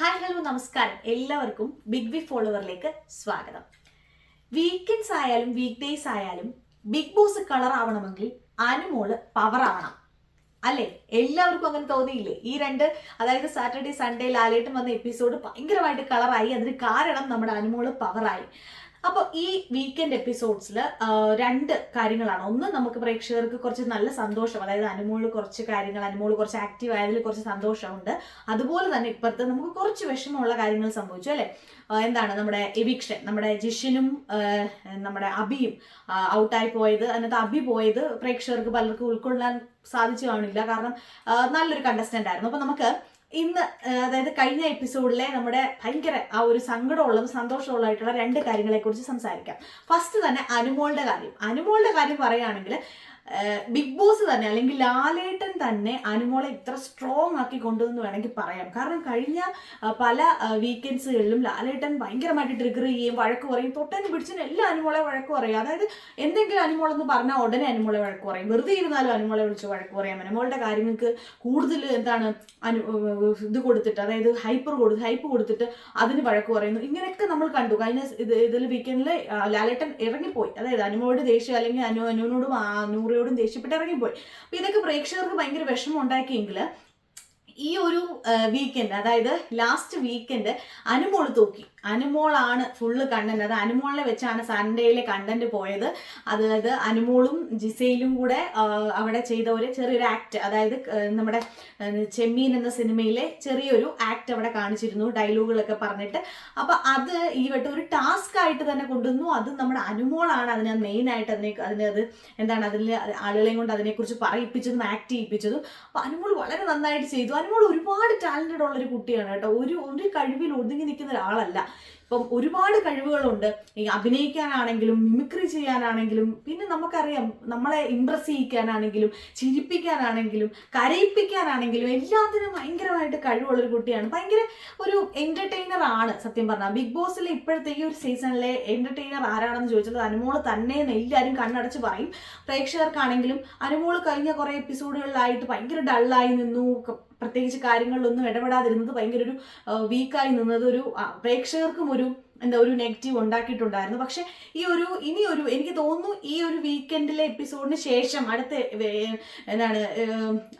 Hi hello നമസ്കാരം. എല്ലാവർക്കും big B ഫോളോവറിലേക്ക് സ്വാഗതം. വീക്കെൻഡ്സ് ആയാലും വീക്ക് ഡേയ്സ് ആയാലും ബിഗ് ബോസ് കളർ ആവണമെങ്കിൽ അനുമോള് പവർ ആവണം അല്ലേ? എല്ലാവർക്കും അങ്ങനെ തോന്നിയില്ലേ? ഈ രണ്ട്, അതായത് സാറ്റർഡേ സൺഡേ ലാലേട്ടൻ വന്ന എപ്പിസോഡ് ഭയങ്കരമായിട്ട് കളറായി. അതിന് കാരണം നമ്മുടെ അനുമോള് പവറായി. അപ്പോൾ ഈ വീക്കെൻഡ് എപ്പിസോഡ്സിൽ രണ്ട് കാര്യങ്ങളാണ്. ഒന്ന്, നമുക്ക് പ്രേക്ഷകർക്ക് കുറച്ച് നല്ല സന്തോഷം, അതായത് അനുമോള് കുറച്ച് കാര്യങ്ങൾ, അനുമോള് കുറച്ച് ആക്റ്റീവ് ആയതിൽ കുറച്ച് സന്തോഷമുണ്ട്. അതുപോലെ തന്നെ ഇപ്പുറത്ത് നമുക്ക് കുറച്ച് വിഷമമുള്ള കാര്യങ്ങൾ സംഭവിച്ചു അല്ലേ? എന്താണ് നമ്മുടെ എവിക്ഷൻ, നമ്മുടെ ജിഷിനും നമ്മുടെ അബിയും ഔട്ടായി പോയത്. അതിനകത്ത് അബി പോയത് പ്രേക്ഷകർക്ക് പലർക്കും ഉൾക്കൊള്ളാൻ സാധിച്ചു കാണില്ല, കാരണം നല്ലൊരു കണ്ടസ്റ്റന്റ് ആയിരുന്നു. അപ്പൊ നമുക്ക് ഇന്ന്, അതായത് കഴിഞ്ഞ എപ്പിസോഡിലെ നമ്മുടെ ഭയങ്കര ആ ഒരു സങ്കടമുള്ളതും സന്തോഷമുള്ളതായിട്ടുള്ള രണ്ട് കാര്യങ്ങളെ കുറിച്ച് സംസാരിക്കാം. ഫസ്റ്റ് തന്നെ അനുമോളുടെ കാര്യം പറയുകയാണെങ്കിൽ ബിഗ് ബോസ് തന്നെ, അല്ലെങ്കിൽ ലാലേട്ടൻ തന്നെ അനുമോളെ ഇത്ര സ്ട്രോങ് ആക്കി കൊണ്ടുവന്ന് വേണമെങ്കിൽ പറയാം. കാരണം കഴിഞ്ഞ പല വീക്കെൻഡ്സുകളിലും ലാലേട്ടൻ ഭയങ്കരമായിട്ട് ട്രിഗർ ചെയ്യുകയും വഴക്ക് പറയും, തൊട്ടനും പിടിച്ചനും എല്ലാം അനുമോളെ വഴക്ക് പറയും. അതായത് എന്തെങ്കിലും അനുമോളെന്ന് പറഞ്ഞാൽ ഉടനെ അനുമോളെ വഴക്ക് പറയും, വെറുതെ ഇരുന്നാലും അനുമോളെ വിളിച്ച് വഴക്ക് പറയാം. അനുമോളുടെ കാര്യങ്ങൾക്ക് കൂടുതൽ എന്താണ് ഇത് കൊടുത്തിട്ട്, അതായത് ഹൈപ്പ് കൊടുത്തിട്ട് അതിന് വഴക്ക് പറയുന്നു. ഇങ്ങനെയൊക്കെ നമ്മൾ കണ്ടു കഴിഞ്ഞ ഇതിൽ വീക്കെൻഡിൽ. ലാലേട്ടൻ ഇറങ്ങിപ്പോയി, അതായത് അനുമോട് ദേഷ്യം, അല്ലെങ്കിൽ അനുവിനോടും നൂറിയോടും ദേഷ്യപ്പെട്ട് ഇറങ്ങിപ്പോയി. അപ്പൊ ഇതൊക്കെ പ്രേക്ഷകർക്ക് ഭയങ്കര വിഷമം ഉണ്ടാക്കിയെങ്കിൽ ഈ ഒരു വീക്കെൻഡ്, അതായത് last weekend Anumol തോക്കി. അനുമോളാണ് full content. അത് അനുമോളിനെ വെച്ചാണ് സൺഡേയിലെ കണ്ടന്റ് പോയത്. അതായത് അനുമോളും ജിസയിലും കൂടെ അവിടെ ചെയ്ത ഒരു ചെറിയൊരു ആക്ട്, അതായത് നമ്മുടെ ചെമ്മീൻ എന്ന സിനിമയിലെ ചെറിയൊരു ആക്ട് അവിടെ കാണിച്ചിരുന്നു, ഡയലോഗുകളൊക്കെ പറഞ്ഞിട്ട്. അപ്പൊ അത് ഈ വട്ടം ഒരു ടാസ്ക് ആയിട്ട് തന്നെ കൊണ്ടുവന്നു. അത് നമ്മുടെ അനുമോളാണ് അതിനെ മെയിൻ ആയിട്ട് അതിനത് എന്താണ് അതിൽ ആളുകളെയും കൊണ്ട് അതിനെക്കുറിച്ച് പറയിപ്പിച്ചതും ആക്ട് ചെയ്യിപ്പിച്ചതും. അപ്പൊ അനുമോൾ വളരെ നന്നായിട്ട് ചെയ്തു. അനുമോൾ ഒരുപാട് ടാലന്റഡ് ഉള്ളൊരു കുട്ടിയാണ് കേട്ടോ. ഒരു കഴിവിൽ ഒതുങ്ങി നിൽക്കുന്ന ഒരാളല്ല. ഇപ്പം ഒരുപാട് കഴിവുകളുണ്ട്. ഈ അഭിനയിക്കാനാണെങ്കിലും മിമിക്രി ചെയ്യാനാണെങ്കിലും, പിന്നെ നമുക്കറിയാം നമ്മളെ ഇംപ്രസ് ചെയ്യിക്കാനാണെങ്കിലും ചിരിപ്പിക്കാനാണെങ്കിലും കരയിപ്പിക്കാനാണെങ്കിലും എല്ലാത്തിനും ഭയങ്കരമായിട്ട് കഴിവുള്ളൊരു കുട്ടിയാണ്. ഭയങ്കര ഒരു എന്റർടൈനർ ആണ് സത്യം പറഞ്ഞാൽ. ബിഗ് ബോസിലെ ഇപ്പോഴത്തെ ഈ ഒരു സീസണിലെ എന്റർടൈനർ ആരാണെന്ന് ചോദിച്ചാൽ അനുമോള് തന്നെ എല്ലാവരും കണ്ണടച്ച് പറയും. പ്രേക്ഷകർക്കാണെങ്കിലും അനുമോള് കഴിഞ്ഞ കുറെ എപ്പിസോഡുകളിലായിട്ട് ഭയങ്കര ഡള്ളായി നിന്നു, പ്രത്യേകിച്ച് കാര്യങ്ങളിലൊന്നും ഇടപെടാതിരുന്നത്, ഭയങ്കര ഒരു വീക്കായി നിന്നത് ഒരു പ്രേക്ഷകർക്കും ഒരു ഒരു നെഗറ്റീവ് ഉണ്ടാക്കിയിട്ടുണ്ടായിരുന്നു. പക്ഷെ ഇനിയൊരു എനിക്ക് തോന്നുന്നു ഈ ഒരു വീക്കെൻഡിലെ എപ്പിസോഡിന് ശേഷം അടുത്ത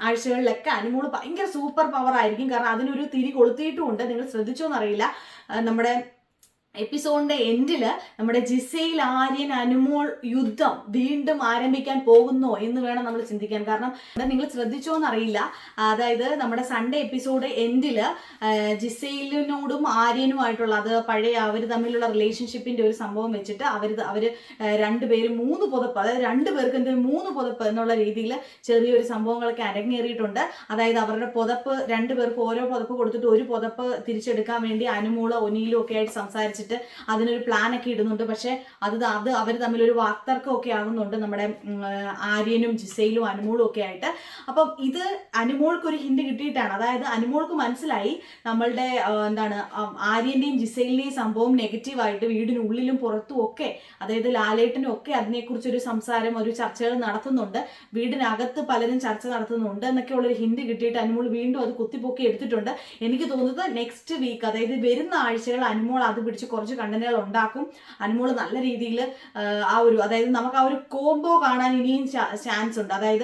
ആഴ്ചകളിലൊക്കെ അനുമോള് ഭയങ്കര സൂപ്പർ പവർ ആയിരിക്കും. കാരണം അതിനൊരു തിരി കൊളുത്തിയിട്ടുമുണ്ട്. നിങ്ങൾ ശ്രദ്ധിച്ചോന്നറിയില്ല, നമ്മുടെ എപ്പിസോഡിന്റെ എൻഡില് നമ്മുടെ ജിസയിൽ ആര്യൻ അനുമോൾ യുദ്ധം വീണ്ടും ആരംഭിക്കാൻ പോകുന്നോ എന്ന് വേണം നമ്മൾ ചിന്തിക്കാൻ. കാരണം നിങ്ങൾ ശ്രദ്ധിച്ചോന്നറിയില്ല, അതായത് നമ്മുടെ സൺഡേ എപ്പിസോഡ് എൻഡില് ജിസയിലിനോടും ആര്യനുമായിട്ടുള്ള, അത് പഴയ അവർ തമ്മിലുള്ള റിലേഷൻഷിപ്പിന്റെ ഒരു സംഭവം വെച്ചിട്ട് അവര് രണ്ടുപേരും 3 പുതപ്പ്, അതായത് രണ്ടുപേർക്ക് എന്തെങ്കിലും 3 പുതപ്പ് എന്നുള്ള രീതിയിൽ ചെറിയൊരു സംഭവങ്ങളൊക്കെ അരങ്ങേറിയിട്ടുണ്ട്. അതായത് അവരുടെ പുതപ്പ്, രണ്ടുപേർക്ക് ഓരോ പുതപ്പ് കൊടുത്തിട്ട് ഒരു പുതപ്പ് തിരിച്ചെടുക്കാൻ വേണ്ടി അനുമോള് ഒനിയിലും ഒക്കെ ആയിട്ട് സംസാരിച്ചിട്ട് അതിനൊരു പ്ലാൻ ഒക്കെ ഇടുന്നുണ്ട്. പക്ഷെ അത് അവർ തമ്മിലൊരു വാക്തർക്കം ഒക്കെ ആകുന്നുണ്ട്, നമ്മുടെ ആര്യനും ജിസയിലും അനുമോളും ഒക്കെ ആയിട്ട്. അപ്പം ഇത് അനുമോൾക്ക് ഒരു ഹിന്റ് കിട്ടിയിട്ടാണ്. അതായത് അനുമോൾക്ക് മനസ്സിലായി നമ്മളുടെ ആര്യന്റെയും ജിസയിലിന്റെയും സംഭവം നെഗറ്റീവായിട്ട് വീടിനുള്ളിലും പുറത്തും ഒക്കെ, അതായത് ലാലേട്ടനും ഒക്കെ അതിനെക്കുറിച്ചൊരു സംസാരം, ഒരു ചർച്ചകൾ നടത്തുന്നുണ്ട്, വീടിനകത്ത് പലരും ചർച്ച നടത്തുന്നുണ്ട് എന്നൊക്കെ ഉള്ളൊരു ഹിന്റ് കിട്ടിയിട്ട് അനുമോൾ വീണ്ടും അത് കുത്തിപ്പൊക്കി എടുത്തിട്ടുണ്ട്. എനിക്ക് തോന്നുന്നത് നെക്സ്റ്റ് വീക്ക്, അതായത് വരുന്ന ആഴ്ചകൾ അനുമോൾ അത് പിടിച്ച് കുറച്ച് കണ്ടന്റുകൾ ഉണ്ടാക്കും. അനുമോള് നല്ല രീതിയിൽ അതായത് നമുക്ക് ആ ഒരു കോംബോ കാണാൻ ഇനിയും ചാൻസ് ഉണ്ട്. അതായത്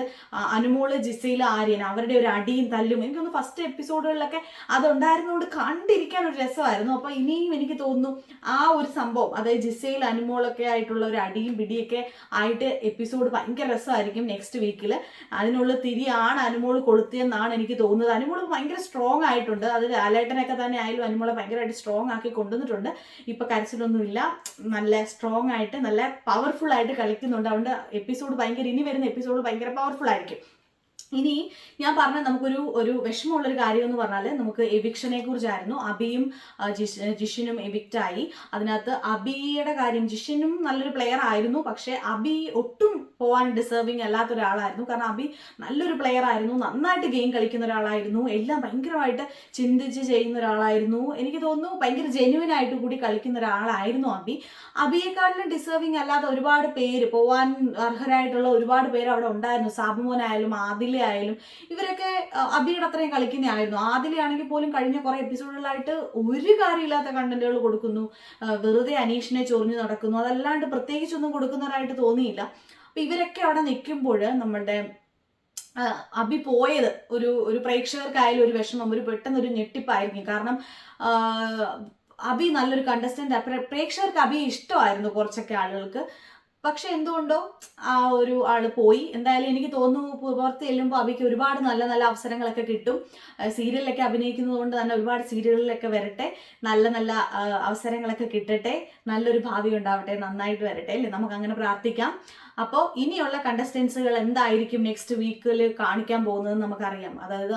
അനുമോള് ജിസയിൽ ആര്യൻ അവരുടെ ഒരു അടിയും തല്ലും, എനിക്കൊന്ന് ഫസ്റ്റ് എപ്പിസോഡുകളിലൊക്കെ അതുണ്ടായിരുന്നതുകൊണ്ട് കണ്ടിരിക്കാൻ ഒരു രസമായിരുന്നു. അപ്പൊ ഇനിയും എനിക്ക് തോന്നുന്നു ആ ഒരു സംഭവം, അതായത് ജിസയിൽ അനുമോളൊക്കെ ആയിട്ടുള്ള ഒരു അടിയും പിടിയൊക്കെ ആയിട്ട് എപ്പിസോഡ് ഭയങ്കര രസമായിരിക്കും നെക്സ്റ്റ് വീക്കിൽ. അതിനുള്ള തിരിയാണ് അനുമോള് കൊളുത്തിയെന്നാണ് എനിക്ക് തോന്നുന്നത്. അനുമോള് ഭയങ്കര സ്ട്രോങ് ആയിട്ടുണ്ട്. അത് ലാലേട്ടനൊക്കെ തന്നെ ആയാലും അനുമോളെ ഭയങ്കരമായിട്ട് സ്ട്രോങ് ആക്കി കൊണ്ടുവന്നിട്ടുണ്ട്. ഇപ്പൊ കരച്ചിലൊന്നുമില്ല, നല്ല സ്ട്രോങ് ആയിട്ട് നല്ല പവർഫുൾ ആയിട്ട് കളിക്കുന്നുണ്ട്. അതുകൊണ്ട് ഇനി വരുന്ന എപ്പിസോഡ് ഭയങ്കര പവർഫുൾ ആയിരിക്കും. ഇനി ഞാൻ പറഞ്ഞ നമുക്കൊരു വിഷമമുള്ളൊരു കാര്യം എന്ന് പറഞ്ഞാൽ നമുക്ക് എവിക്ഷനെ കുറിച്ചായിരുന്നു. അബിയും ജിഷിനും എവിക്റ്റായി. അതിനകത്ത് അബിയുടെ കാര്യം, ജിഷിനും നല്ലൊരു പ്ലെയർ ആയിരുന്നു, പക്ഷെ അബി ഒട്ടും പോകാൻ ഡിസേർവിങ് അല്ലാത്ത ഒരാളായിരുന്നു. കാരണം അബി നല്ലൊരു പ്ലെയർ ആയിരുന്നു, നന്നായിട്ട് ഗെയിം കളിക്കുന്ന ഒരാളായിരുന്നു, എല്ലാം ഭയങ്കരമായിട്ട് ചിന്തിച്ച് ചെയ്യുന്ന ഒരാളായിരുന്നു. എനിക്ക് തോന്നുന്നു ഭയങ്കര ജെന്യുവൻ ആയിട്ട് കൂടി കളിക്കുന്ന ഒരാളായിരുന്നു അബി. അബിയെക്കാട്ടിലും ഡിസേർവിങ് അല്ലാത്ത ഒരുപാട് പേര്, പോവാൻ അർഹരായിട്ടുള്ള ഒരുപാട് പേര് അവിടെ ഉണ്ടായിരുന്നു. സാബുമോനായാലും ആദില ആയാലും ഇവരൊക്കെ അബിയുടെ അത്രയും കളിക്കുന്നതായിരുന്നു. ആദിലയാണെങ്കിൽ പോലും കഴിഞ്ഞ കുറെ എപ്പിസോഡുകളായിട്ട് ഒരു കാര്യമില്ലാത്ത കണ്ടന്റുകൾ കൊടുക്കുന്നു, വെറുതെ അനീഷിനെ ചൊറിഞ്ഞു നടക്കുന്നു, അതല്ലാണ്ട് പ്രത്യേകിച്ചൊന്നും കൊടുക്കുന്നവരായിട്ട് തോന്നിയില്ല. അപ്പൊ ഇവരൊക്കെ അവിടെ നിൽക്കുമ്പോൾ നമ്മളുടെ അബി പോയത് ഒരു പ്രേക്ഷകർക്കായാലും ഒരു വിഷമം, ഒരു പെട്ടെന്നൊരു ഞെട്ടിപ്പായിരിക്കും. കാരണം അബി നല്ലൊരു കണ്ടസ്റ്റന്റ്, പ്രേക്ഷകർക്ക് അബി ഇഷ്ടമായിരുന്നു കുറച്ചൊക്കെ ആളുകൾക്ക്. പക്ഷെ എന്തുകൊണ്ടോ ആ ഒരു ആള് പോയി. എന്തായാലും എനിക്ക് തോന്നുന്നു പുറത്ത് ചെല്ലുമ്പോൾ അബിക്ക് ഒരുപാട് നല്ല നല്ല അവസരങ്ങളൊക്കെ കിട്ടും. സീരിയലിലൊക്കെ അഭിനയിക്കുന്നത് കൊണ്ട് തന്നെ ഒരുപാട് സീരിയലിലൊക്കെ വരട്ടെ, നല്ല നല്ല അവസരങ്ങളൊക്കെ കിട്ടട്ടെ, നല്ലൊരു ഭാവി ഉണ്ടാവട്ടെ, നന്നായിട്ട് വരട്ടെ അല്ലേ, നമുക്ക് അങ്ങനെ പ്രാർത്ഥിക്കാം. അപ്പോൾ ഇനിയുള്ള കണ്ടസ്റ്റൻസുകൾ എന്തായിരിക്കും നെക്സ്റ്റ് വീക്കിൽ കാണിക്കാൻ പോകുന്നത് നമുക്കറിയാം. അതായത്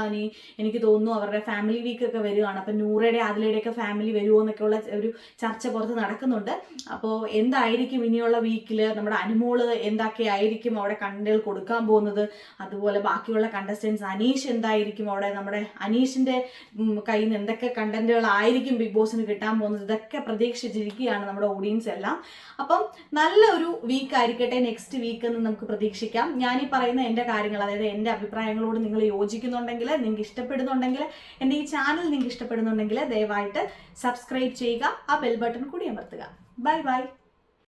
എനിക്ക് തോന്നുന്നു അവരുടെ ഫാമിലി വീക്ക് ഒക്കെ വരികയാണ്. അപ്പം നൂറയുടെ ആദിലയുടെയൊക്കെ ഫാമിലി വരുമോ എന്നൊക്കെയുള്ള ഒരു ചർച്ച പുറത്ത് നടക്കുന്നുണ്ട്. അപ്പോൾ എന്തായിരിക്കും ഇനിയുള്ള വീക്കിൽ നമ്മുടെ അനുമോള് എന്തൊക്കെയായിരിക്കും അവിടെ കണ്ടന്റുകൾ കൊടുക്കാൻ പോകുന്നത്, അതുപോലെ ബാക്കിയുള്ള കണ്ടസ്റ്റൻസ് അനീഷ് എന്തായിരിക്കും അവിടെ, നമ്മുടെ അനീഷിന്റെ കയ്യിൽ നിന്ന് എന്തൊക്കെ കണ്ടന്റുകളായിരിക്കും ബിഗ് ബോസിന് കിട്ടാൻ പോകുന്നത്, ഇതൊക്കെ പ്രതീക്ഷിച്ചിരിക്കുകയാണ് നമ്മുടെ ഓഡിയൻസ് എല്ലാം. അപ്പം നല്ലൊരു വീക്ക് ആയിരിക്കട്ടെ നെക്സ്റ്റ് വീക്ക് എന്ന് നമുക്ക് പ്രതീക്ഷിക്കാം. ഞാൻ ഈ പറയുന്ന എൻ്റെ കാര്യങ്ങൾ, അതായത് എൻ്റെ അഭിപ്രായങ്ങളോട് നിങ്ങൾ യോജിക്കുന്നുണ്ടെങ്കിൽ, നിങ്ങൾക്ക് ഇഷ്ടപ്പെടുന്നുണ്ടെങ്കിൽ, എൻ്റെ ഈ ചാനൽ നിങ്ങൾക്ക് ഇഷ്ടപ്പെടുന്നുണ്ടെങ്കിൽ ദയവായിട്ട് സബ്സ്ക്രൈബ് ചെയ്യുക, ആ ബെൽ ബട്ടൺ കൂടി അമർത്തുക. Bye bye.